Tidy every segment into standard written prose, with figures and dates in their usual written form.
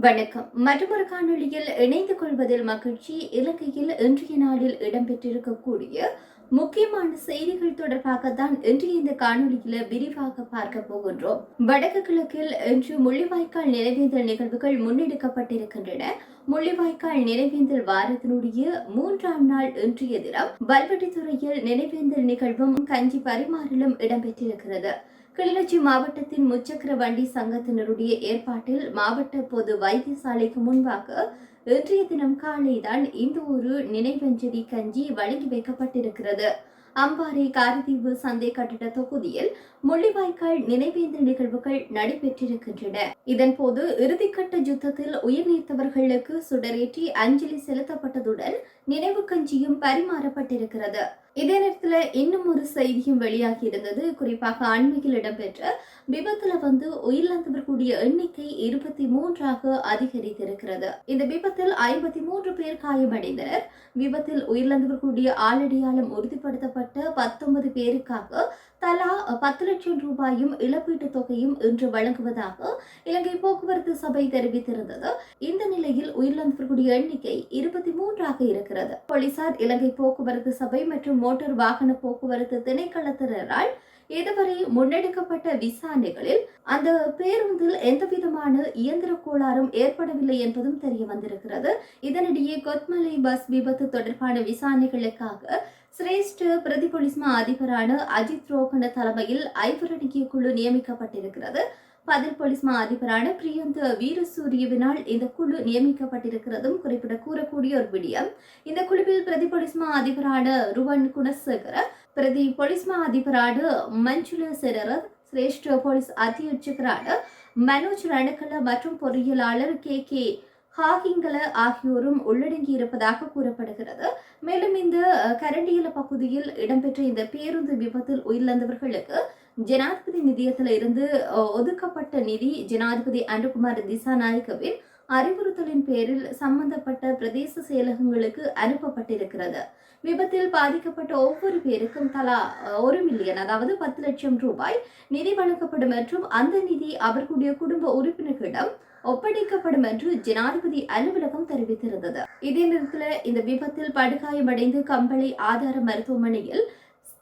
வணக்கம். மற்றொரு காணொளியில் இணைந்து கொள்வதில் மகிழ்ச்சி. இலங்கையில் இன்றைய நாளில் இடம்பெற்றிருக்கக்கூடிய முக்கியமான செய்திகள் தொடர்பாகத்தான் இன்றைய இந்த காணொலியில விரிவாக பார்க்க போகின்றோம். வடக்கு கிழக்கில் இன்று முள்ளிவாய்க்கால் நினைவேந்தல் நிகழ்வுகள் முன்னெடுக்கப்பட்டிருக்கின்றன. முள்ளிவாய்க்கால் நினைவேந்தல் வாரத்தினுடைய 3ஆம் நாள் இன்றைய தினம் வல்வெட்டித்துறையில் நினைவேந்தல் நிகழ்வும் கஞ்சி பரிமாறலும் இடம்பெற்றிருக்கிறது. கிளிநொச்சி மாவட்டத்தின் முச்சக்கர வண்டி சங்கத்தினருடைய ஏற்பாட்டில் மாவட்ட பொது வைத்தியசாலைக்கு முன்பாக இன்றைய தினம் காலைதான் இந்த ஒரு நினைவஞ்சலி கஞ்சி வழங்கி வைக்கப்பட்டிருக்கிறது. அம்பாறை காரதீவு சந்தை கட்டிட தொகுதியில் முள்ளிவாய்க்கால் நினைவேந்தல் நிகழ்வுகள் நடைபெற்றிருக்கின்றன. இதன்போது இறுதிக்கட்ட யுத்தத்தில் உயிர் நீத்தவர்களுக்கு சுடரேற்றி அஞ்சலி செலுத்தப்பட்டதுடன் நினைவு கஞ்சியும் பரிமாறப்பட்டிருக்கிறது. இதே நேரத்துல இன்னும் ஒரு செய்தியும் வெளியாகி இருந்தது. குறிப்பாக அண்மையில் இடம்பெற்ற விபத்துல உயிரிழந்தவர்களுடைய எண்ணிக்கை 23ஆக அதிகரித்திருக்கிறது. இந்த விபத்தில் 53 பேர் காயமடைந்தனர். விபத்தில் உயிரிழந்தவர்களுடைய ஆளடையாளம் உறுதிப்படுத்தப்பட்ட 19 பேருக்காக தலா 10 லட்சம் ரூபாயும் இழப்பீட்டு தொகையும் இன்று வழங்குவதாக இலங்கை போக்குவரத்து சபை தெரிவித்திருந்தது. இந்த நிலையில் உயிரிழந்தவர்களுடைய எண்ணிக்கை 23ஆக இருக்கிறது. போலீசார், இலங்கை போக்குவரத்து சபை மற்றும் மோட்டார் வாகன போக்குவரத்து திணைக்களத்தினரால் இதுவரை முன்னெடுக்கப்பட்ட விசாரணைகளில் அந்த பேருந்தில் எந்தவிதமான இயந்திர கோளாறும் ஏற்படவில்லை என்பதும் தெரிய வந்திருக்கிறது. இதனிடையே கொத்மலை பஸ் விபத்து தொடர்பான விசாரணைகளுக்காக சிரேஷ்ட பிரதி போலீஸ் மா அதிபரான அஜித் ரோகன தலைமையில் 5 அடங்கிய குழு நியமிக்கப்பட்டிருக்கிறது. பதில் போலீஸ் மா அதிபரான பிரியந்த வீரசூரியவினால் இந்த குழு நியமிக்கப்பட்டிருக்கிறதும் குறிப்பிட கூறக்கூடிய ஒரு விடயம். இந்த குழுவில் பிரதி போலீஸ் மா அதிபரான ருவன் குணசேகர, பிரதி போலீஸ் மா அதிபரான மஞ்சுள செரரத், சிரேஷ்ட போலீஸ் அத்தியட்சகரான மனோஜ் ரணக்கல மற்றும் பொறியியலாளர் கே ஹாகிங்கல ஆகியோரும் உள்ளடங்கி இருப்பதாக கூறப்படுகிறது. மேலும் இந்த கரண்டியல பகுதியில் இடம்பெற்ற இந்த பேருந்து விபத்தில் உயிரிழந்தவர்களுக்கு ஜனாதிபதி நிதியத்தில் இருந்து ஒதுக்கப்பட்ட நிதி ஜனாதிபதி அனுகுமார் திசாநாயக்கவின் அறிவுறுத்தலின் பேரில் சம்பந்தப்பட்ட பிரதேச செயலகங்களுக்கு அனுப்பப்பட்டிருக்கிறது. விபத்தில் பாதிக்கப்பட்ட ஒவ்வொரு பேருக்கும் தலா 1 மில்லியன், அதாவது 10 லட்சம் ரூபாய் நிதி வழங்கப்படும் என்றும் அந்த நிதி அவர்களுடைய குடும்ப உறுப்பினர்களிடம் ஒப்படைக்கப்படும் என்று ஜனாதிபதி அலுவலகம் தெரிவித்திருந்தது. இதே நேரத்தில் இந்த விபத்தில் படுகாயமடைந்து கம்பளை ஆதார மருத்துவமனையில்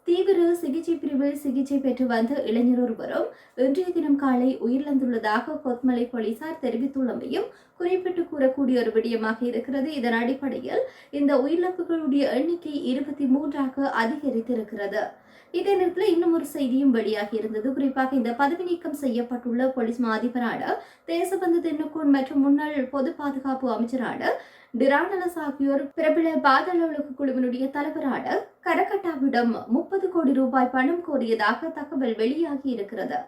தீவிர சிகிச்சை பிரிவில் சிகிச்சை பெற்று வந்த இளைஞர் ஒருவரும் இன்றைய தினம் காலை உயிரிழந்துள்ளதாக கொத்மலை போலீசார் தெரிவித்துள்ளமையும் குறிப்பிட்டு கூறக்கூடிய ஒரு விடயமாக இருக்கிறது. இதன் அடிப்படையில் இந்த உயிரிழப்புகளுடைய எண்ணிக்கை 23ஆக அதிகரித்திருக்கிறது. இதே நேரத்தில் இன்னும் ஒரு செய்தியும் வெளியாகி இருந்தது. குறிப்பாக இந்த பதவி நீக்கம் செய்யப்பட்டுள்ள போலீஸ் மா அதிபரான தேசபந்து தென்னக்கோன் மற்றும் முன்னாள் பொது பாதுகாப்பு அமைச்சரான டிரானலஸ் ஆகியோர் பிரபல பாதாள உலக குழுவினுடைய தலைவரான கரகட்டாவிடம் 30 கோடி ரூபாய் பணம் கோரியதாக தகவல் வெளியாகி இருக்கிறது.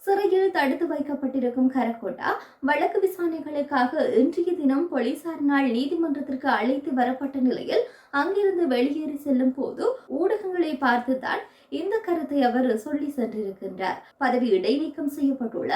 சிறையில் தடுத்து வைக்கப்பட்டிருக்கும் கரகோட்டா வழக்கு விசாரணைகளுக்காக இன்றைய தினம் போலீசாரினால் நீதிமன்றத்திற்கு அழைத்து வரப்பட்ட நிலையில் அங்கிருந்து வெளியேறி செல்லும் போது ஊடகங்களை பார்த்துதான் இந்த கருத்தை அவர் சொல்லி சென்றிருக்கின்றார். பதவி இடைநீக்கம் செய்யப்பட்டுள்ள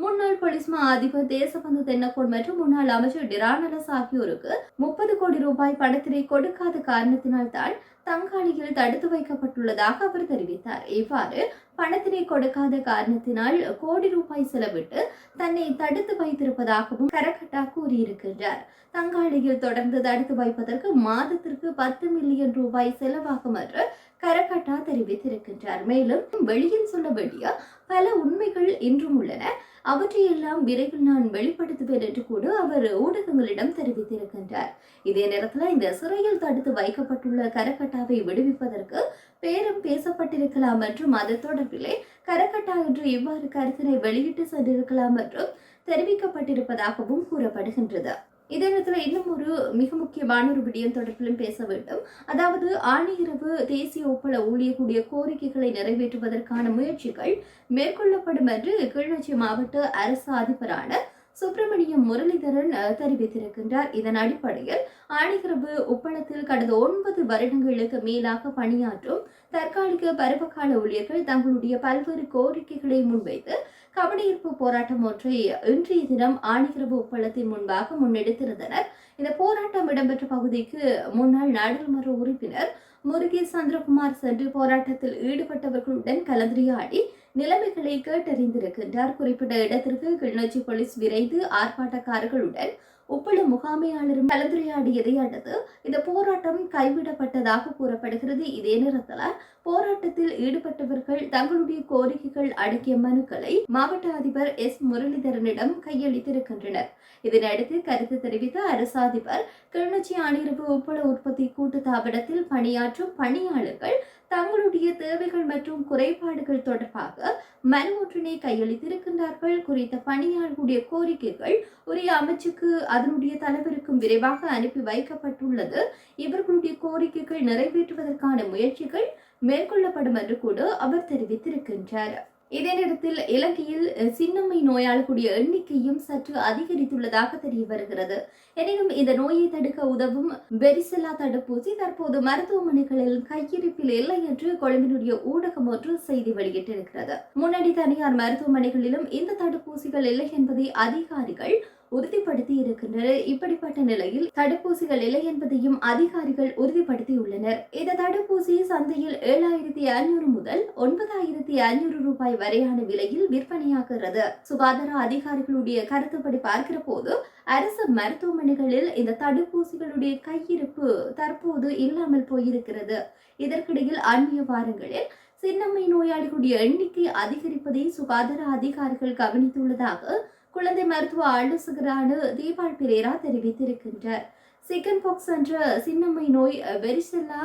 முன்னாள் போலீஸ் மா அதிபர் தேசபந்து தென்னக்கோன் மற்றும் முன்னாள் அமைச்சர் டிரானலஸ் ஆகியோருக்கு 30 கோடி ரூபாய் பணத்தினை கொடுக்காத காரணத்தினால் தான் தங்காளியில் தடுத்து வைக்கப்பட்டுள்ளதாக அவர் தெரிவித்தார். இவ்வாறு பணத்தினை கொடுக்காத காரணத்தினால் கோடி ரூபாய் செலவிட்டு தன்னை தடுத்து வைத்திருப்பதாகவும் கரகட்டா கூறியிருக்கின்றார். தங்காளியில் தொடர்ந்து தடுத்து வைப்பதற்கு மாதத்திற்கு 10 மில்லியன் ரூபாய் செலவாகும் என்று கரகட்டா தெரிவித்திருக்கின்றார். மேலும் வெளியில் சொல்ல வேண்டிய பல உண்மைகள் இன்றும் உள்ளன, அவற்றையெல்லாம் விரைவில் நான் வெளிப்படுத்துவேன் என்று கூட அவர் ஊடகங்களிடம் தெரிவித்திருக்கின்றார். இதே நேரத்தில் இந்த சிறையில் தடுத்து வைக்கப்பட்டுள்ள கரகட்டாவை விடுவிப்பதற்கு பேரம் பேசப்பட்டிருக்கலாம் என்றும் அது தொடர்பிலே கரகட்டா என்று இவ்வாறு கருத்தினை வெளியிட்டு சென்றிருக்கலாம் என்றும் தெரிவிக்கப்பட்டிருப்பதாகவும் கூறப்படுகின்றது. இதே நேரத்தில் இன்னும் ஒரு மிக முக்கியமான ஒரு விடயம் தொடர்பிலும் பேச வேண்டும். அதாவது ஆணையரவு தேசிய ஒப்பள ஊழியர்களுடைய கோரிக்கைகளை நிறைவேற்றுவதற்கான முயற்சிகள் மேற்கொள்ளப்படும் என்று கிளிநொச்சி மாவட்ட அரசு அதிபரான சுப்பிரமணியம் முரளிதரன் தெரிவித்திருக்கின்றார். இதன் அடிப்படையில் ஆணையரவு உப்பளத்தில் கடந்த 9 வருடங்களுக்கு மேலாக பணியாற்றும் தற்காலிக பருவகால ஊழியர்கள் தங்களுடைய பல்வேறு கோரிக்கைகளை முன்வைத்து கவனஈர்ப்பு போராட்டம் ஒன்றை இன்றைய தினம் ஆணையரவு உப்பளத்தின் முன்பாக முன்னெடுத்திருந்தனர். இந்த போராட்டம் இடம்பெற்ற பகுதிக்கு முன்னாள் நாடாளுமன்ற உறுப்பினர் முருகேஷ் சந்திரகுமார் சென்று போராட்டத்தில் ஈடுபட்டவர்களுடன் கலந்துரையாடி நிலைமைகளை கேட்டறிந்திருக்கின்றார். குறிப்பிட்ட இடத்திற்கு கிளிநொச்சி போலீஸ் விரைந்து ஆர்ப்பாட்டக்காரர்களுடன் உப்பள முகாமையாளரும் கலந்துரையாடியதை அடுத்து இந்த போராட்டம் கைவிடப்பட்டதாக கூறப்படுகிறது. இதே நேரத்தில் போராட்டத்தில் ஈடுபட்டவர்கள் தங்களுடைய கோரிக்கைகள் அடங்கிய மனுக்களை மாவட்ட அதிபர் எஸ் முரளிதரனிடம் கையளித்திருக்கின்றனர். இதனையடுத்து கருத்து தெரிவித்த அரசு அதிபர் கிளிநொச்சி அணிரவு உப்பள உற்பத்தி கூட்டு தாபனத்தில் பணியாற்றும் பணியாளர்கள் தங்களுடைய தேவைகள் மற்றும் குறைபாடுகள் தொடர்பாக மனு ஒன்றினை கையளித்திருக்கின்றார்கள். குறித்த பணியாளர்களுடைய கோரிக்கைகள் உரிய அமைச்சுக்கு அதனுடைய தலைவருக்கும் விரைவாக அனுப்பி வைக்கப்பட்டுள்ளது. இவர்களுடைய கோரிக்கைகள் நிறைவேற்றுவதற்கான முயற்சிகள் மேற்கொள்ளப்படும் என்று கூட அவர் தெரிவித்திருக்கின்றார். இதே நேரத்தில் இலங்கையில் சின்னம்மை நோயாளர்களுடைய எண்ணிக்கையும் சற்று அதிகரித்துள்ளதாக தெரிய வருகிறது. எனினும் இந்த நோயை தடுக்க உதவும் வெரிசெல்லா தடுப்பூசி தற்போது மருத்துவமனைகளில் கையிருப்பில் இல்லை என்று கொழும்பினுடைய ஊடகம் ஒன்று செய்தி வெளியிட்டிருக்கிறது. முன்னணி தனியார் மருத்துவமனைகளிலும் இந்த தடுப்பூசிகள் இல்லை என்பதை அதிகாரிகள் உறுதிப்படுத்தி இருக்கின்றனர். இப்படிப்பட்ட நிலையில் தடுப்பூசிகள் இல்லை என்பதையும் அதிகாரிகள் உறுதிப்படுத்தியுள்ளனர். இந்த தடுப்பூசி சந்தையில் 7,500 முதல் 9,500 ரூபாய் வரையான விலையில் விற்பனையாகிறது. சுகாதார அதிகாரிகளுடைய கருத்துப்படி பார்க்கிற போது அரசு மருத்துவமனைகளில் இந்த தடுப்பூசிகளுடைய கையிருப்பு தற்போது இல்லாமல் போயிருக்கிறது. இதற்கிடையில் அண்மைய வாரங்களில் சின்னம்மை நோயாளிகளுடைய எண்ணிக்கை அதிகரிப்பதை சுகாதார அதிகாரிகள் கவனித்துள்ளதாக குழந்தை மருத்துவ ஆலோசகரான தீபால் பிரேரா தெரிவித்திருக்கின்றார். சிக்கன் பாக்ஸ் என்ற சின்னம்மை நோய் வெரிசெல்லா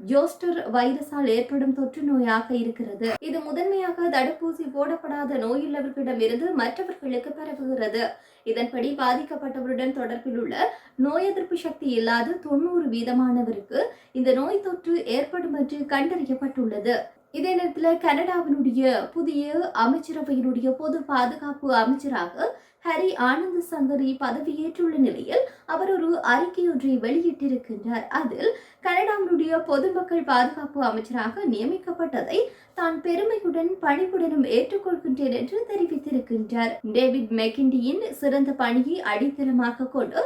ஜோஸ்டர் வைரஸால் ஏற்படும் தொற்று நோயாக இருக்கிறது. இது முதன்மையாக தடுப்பூசி போடப்படாத நோயுள்ளவர்களிடமிருந்து மற்றவர்களுக்கு பரவுகிறது. இதன்படி பாதிக்கப்பட்டவருடன் தொடர்பில் உள்ள நோய் எதிர்ப்பு சக்தி இல்லாத 90% இந்த நோய் தொற்று ஏற்படும் என்று கண்டறியப்பட்டுள்ளது. இதே நேரத்தில் கனடாவினுடைய புதிய அமைச்சரவையினுடைய பொது பாதுகாப்பு அமைச்சராக ஹரி ஆனந்த் சங்கரி பதவியேற்றுள்ள நிலையில் அவர் ஒரு அறிக்கை ஒன்றை வெளியிட்டிருக்கின்றார். அதில் கனடாவினுடைய பொதுமக்கள் பாதுகாப்பு அமைச்சராக நியமிக்கப்பட்டதை தான் பெருமையுடன் பணிவுடனும் ஏற்றுக்கொள்கின்றேன் என்று தெரிவித்திருக்கின்றார். டேவிட் மெக்கிண்டியின் சிறந்த பணியை அடித்தளமாக கொண்டு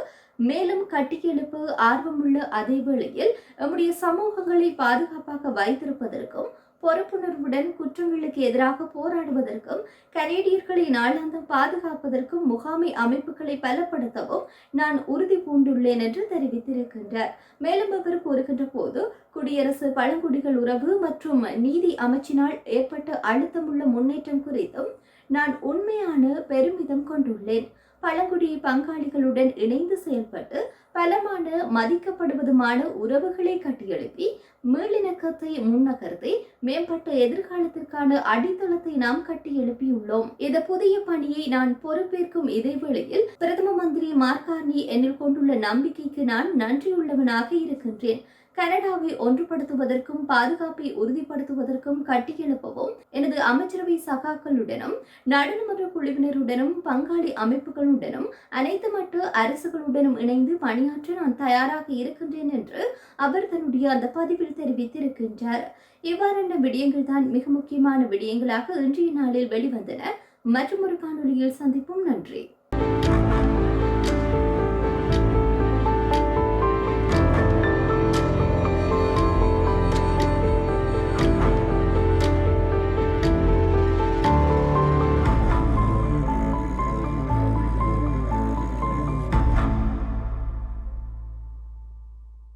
மேலும் கட்டியெழுப்ப ஆர்வமுள்ள அதே வேளையில் நம்முடைய சமூகங்களை பாதுகாப்பாக வைத்திருப்பதற்கும் பொறுப்புணர்வுடன் குற்றங்களுக்கு எதிராக போராடுவதற்கும் கனேடியர்களை நாளாந்தம் பாதுகாப்பதற்கும் முகாமை அமைப்புகளை பலப்படுத்தவும் நான் உறுதி பூண்டுள்ளேன் என்று தெரிவித்திருக்கின்றார். மேலும் அவர் கூறுகின்ற போது குடியரசு பழங்குடிகள் உறவு மற்றும் நீதி அமைச்சினால் ஏற்பட்ட அழுத்தமுள்ள முன்னேற்றம் குறித்தும் நான் உண்மையான பெருமிதம் கொண்டுள்ளேன். பழங்குடி பங்காளிகளுடன் இணைந்து செயல்பட்டு பலமான மதிக்கப்படுவதுமான உறவுகளை கட்டியெழுப்பி மீளிணக்கத்தை முன்னகர்த்தி மேம்பட்ட எதிர்காலத்திற்கான அடித்தளத்தை நாம் கட்டியெழுப்பியுள்ளோம். இந்த புதிய பணியை நான் பொறுப்பேற்கும் இதேவேளையில் பிரதம மந்திரி மார்கார்னி என்னில் கொண்டுள்ள நம்பிக்கைக்கு நான் நன்றியுள்ளவனாக இருக்கின்றேன். கனடாவை ஒன்றுபடுத்துவதற்கும் பாதுகாப்பை உறுதிப்படுத்துவதற்கும் கட்டியெழுப்பவும் எனது அமைச்சரவை சகாக்களுடனும் நாடாளுமன்ற குழுவினருடனும் பங்காளி அமைப்புகளுடனும் அனைத்து மட்ட அரசுகளுடனும் இணைந்து பணியாற்ற நான் தயாராக இருக்கின்றேன் என்று அவர் தன்னுடைய அந்த பதிவில் தெரிவித்திருக்கின்றார். இவ்வாறான விடயங்கள் தான் மிக முக்கியமான விடயங்களாக இன்றைய நாளில் வெளிவந்தன. மற்றொரு காணொலியில் சந்திப்போம். நன்றி.